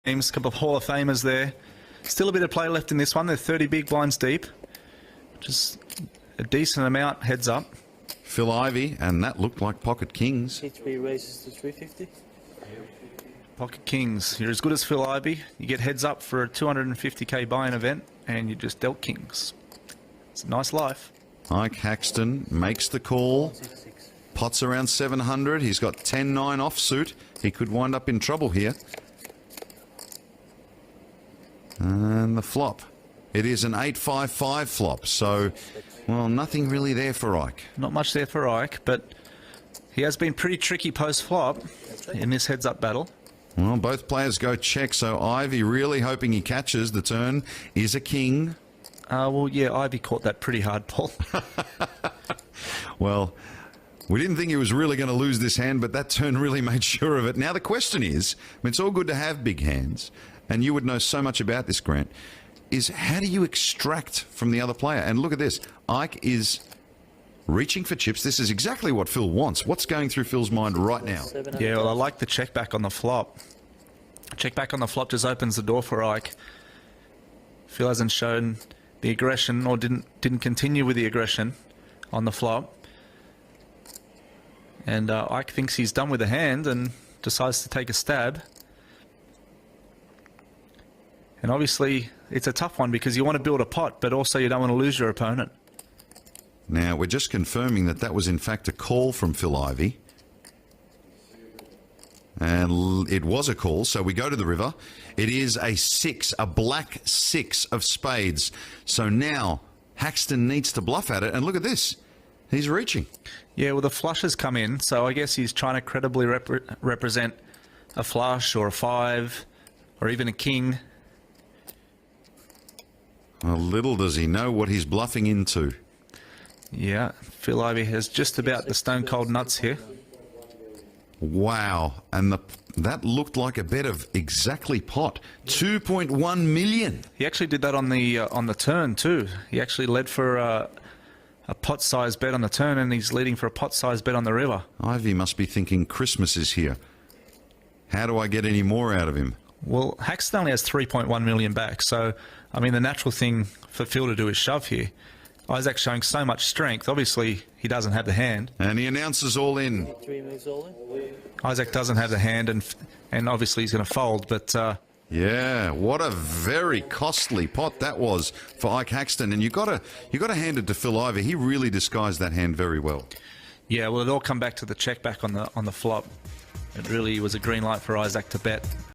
Teams, a couple of Hall of Famers there. Still a bit of play left in this one. They're 30 big blinds deep, which is a decent amount heads up. Phil Ivey, and that looked like pocket kings. H3 raises to 350. Pocket kings. You're as good as Phil Ivey. You get heads up for a 250k buy-in event, and you just dealt kings. It's a nice life. Ike Haxton makes the call. Pot's around 700. He's got 10-9 offsuit. He could wind up in trouble here. And the flop. It is an 8-5-5 flop, so, well, nothing really there for Ike. Not much there for Ike, but he has been pretty tricky post-flop in this heads-up battle. Well, both players go check, so Ivey really hoping he catches. The turn is a king. Well, yeah, Ivey caught that pretty hard, Paul. Well, we didn't think he was really going to lose this hand, but that turn really made sure of it. Now the question is, I mean, it's all good to have big hands, and you would know so much about this, Grant, is how do you extract from the other player? And look at this. Ike is reaching for chips. This is exactly what Phil wants. What's going through Phil's mind right now? Yeah, well, I like the check back on the flop. Check back on the flop just opens the door for Ike. Phil hasn't shown the aggression, or didn't continue with the aggression on the flop. And Ike thinks he's done with the hand and decides to take a stab. And obviously, it's a tough one because you want to build a pot, but also you don't want to lose your opponent. Now, we're just confirming that that was in fact a call from Phil Ivey. And it was a call, so we go to the river. It is a 6, a black 6 of spades. So now Haxton needs to bluff at it, and look at this. He's reaching. Yeah, well, the flush has come in, so I guess he's trying to credibly represent a flush or a 5 or even a king. Well, little does he know what he's bluffing into. Yeah, Phil Ivey has just about the stone cold nuts here. Wow, and that looked like a bet of exactly pot. 2.1 million. He actually did that on the turn too. He actually led for a pot-sized bet on the turn, and he's leading for a pot-sized bet on the river. Ivey must be thinking Christmas is here. How do I get any more out of him? Well, Haxton only has 3.1 million back, so, I mean, the natural thing for Phil to do is shove here. Isaac's showing so much strength. Obviously, he doesn't have the hand. And he announces all in. 3 moves all in. Isaac doesn't have the hand, and obviously he's going to fold, but... yeah, what a very costly pot that was for Ike Haxton. And you got to hand it to Phil Ivey. He really disguised that hand very well. Yeah, well, it all come back to the check back on the flop. It really was a green light for Isaac to bet.